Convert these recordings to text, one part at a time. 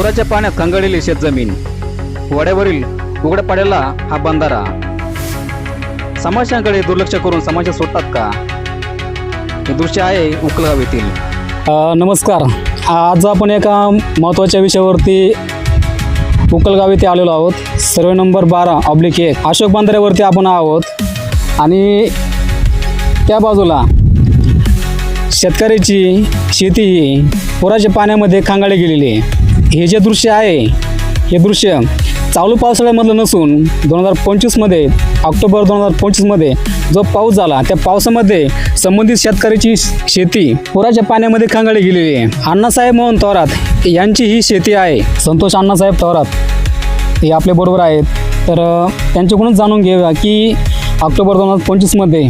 पुराच्या पाण्यात खंगाळलेली शेतजमीन, वड्यावरील उघड्या पाड्याला हा बंधारा. समस्यांकडे दुर्लक्ष करून समस्या सुटतात का? हे दृश्य आहे उकलगाव येथील. नमस्कार. आज आपण एका महत्त्वाच्या विषयावरती उकलगाव येथे आलेलो आहोत. सर्वे नंबर 12/1 अशोक बंधाऱ्यावरती आपण आहोत आणि त्या बाजूला शेतकऱ्याची शेती ही पुराच्या पाण्यामध्ये खंगाळली गेलेली आहे. हे जे दृश्य आहे हे दृश्य चालू पावसाळ्यामधलं नसून 2025मध्ये ऑक्टोबर 2025मध्ये जो पाऊस झाला त्या पावसामध्ये संबंधित शेतकऱ्याची शेती पुराच्या पाण्यामध्ये खंगाळली गेलेली आहे. अण्णासाहेब मोहन थोरात यांची ही शेती आहे. संतोष अण्णासाहेब थोरात हे आपल्याबरोबर आहेत. तर त्यांच्याकडूनच जाणून घेऊया की ऑक्टोबर 2025मध्ये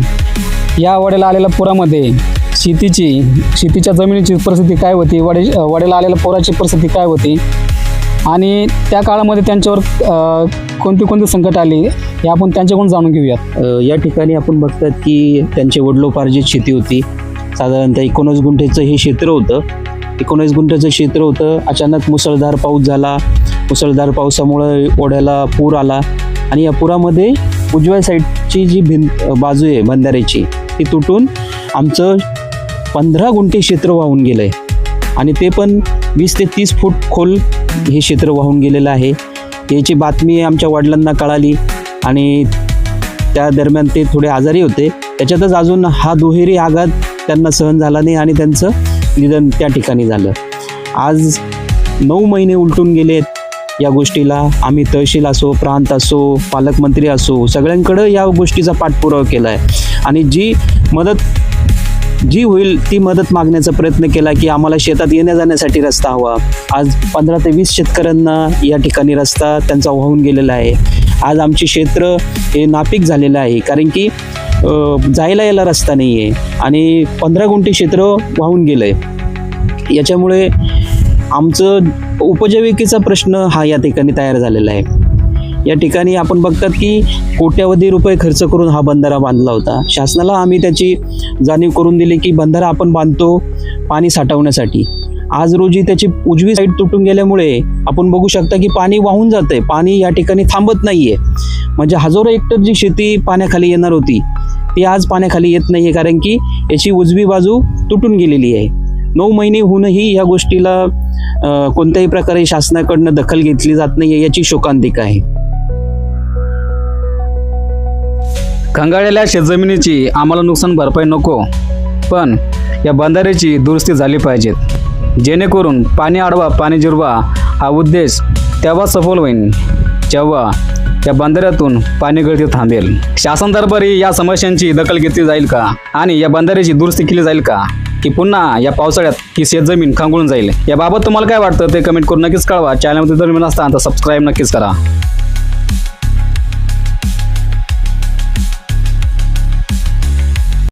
या वड्याला आलेल्या पुरामध्ये शेतीच्या जमिनीची परिस्थिती काय होती, वड्याला आलेल्या पुराची परिस्थिती काय होती आणि त्या काळामध्ये त्यांच्यावर कोणती संकट आली हे आपण त्यांच्याकडून जाणून घेऊयात. या ठिकाणी आपण बघतात की त्यांचे वडिलोपार्जित शेती होती. साधारणतः 19 गुंठेचं हे क्षेत्र होतं. 19 गुंठेचं क्षेत्र होतं. अचानक मुसळधार पाऊस झाला. मुसळधार पावसामुळे ओढ्याला पूर आला आणि या पुरामध्ये उजव्या साईडची जी बाजू आहे बंधाऱ्याची ती तुटून आमचं 15 गुंठे क्षेत्र वाहून गेलं आहे आणि ते पण 20 ते 30 फूट खोल हे क्षेत्र वाहून गेलेलं आहे. याची बातमी आमच्या वडिलांना कळाली आणि त्या दरम्यान ते थोडे आजारी होते. त्याच्यातच अजून हा दुहेरी आघात त्यांना सहन झाला नाही आणि त्यांचं निधन त्या ठिकाणी झालं. आज 9 महिने उलटून गेलेत या गोष्टीला. आम्ही तहसील असो, प्रांत असो, पालकमंत्री असो, सगळ्यांकडं या गोष्टीचा पाठपुरावा केला आहे आणि जी होईल ती मदत मागण्याचा प्रयत्न केला की आम्हाला शेतात येण्या जाण्यासाठी रस्ता हवा. आज 15 ते 20 शेतकऱ्यांना या ठिकाणी रस्ता त्यांचा वाहून गेलेला आहे. आज आमचे क्षेत्र हे नापीक झालेलं आहे कारण की जायला यायला रस्ता नाही आहे आणि 15 गुंठे क्षेत्र वाहून गेलं आहे. याच्यामुळे आमचं उपजीविकेचा प्रश्न हा या ठिकाणी तयार झालेला आहे. या ठिकाणी आपण बघतात की कोट्यावधी रुपये खर्च करून हा बंधारा बांधला होता. शासनाला आम्ही त्याची जाणीव करून दिली की बंधारा आपण बांधतो पाणी साठवण्यासाठी. आज रोजी त्याची उजवी साईड तुटून गेल्यामुळे आपण बघू शकता की पाणी वाहून जातंय. पाणी या ठिकाणी थांबत नाही आहे. म्हणजे हजारो हेक्टर जी शेती पाण्याखाली येणार होती ती आज पाण्याखाली येत नाही आहे कारण की याची उजवी बाजू तुटून गेलेली आहे. 9 महिने होऊनही या गोष्टीला कोणत्याही प्रकारे शासनाकडनं दखल घेतली जात नाही आहे. याची शोकांतिका आहे. खंगाळलेल्या शेतजमिनीची आम्हाला नुकसान भरपाई नको, पण या बंधाऱ्याची दुरुस्ती झाली पाहिजेत जेणेकरून पाणी अडवा पाणी जिरवा हा उद्देश तेव्हा सफल होईल जेव्हा या बंधाऱ्यातून पाणी गळती थांबेल. शासन दरबारी या समस्यांची दखल घेतली जाईल का आणि या बंधाऱ्याची दुरुस्ती केली जाईल का की पुन्हा या पावसाळ्यात ही शेतजमीन खंगळून जाईल? याबाबत तुम्हाला काय वाटतं ते कमेंट करून नक्कीच कळवा. चॅनलमध्ये जर नवीन असता तर सबस्क्राईब नक्कीच करा.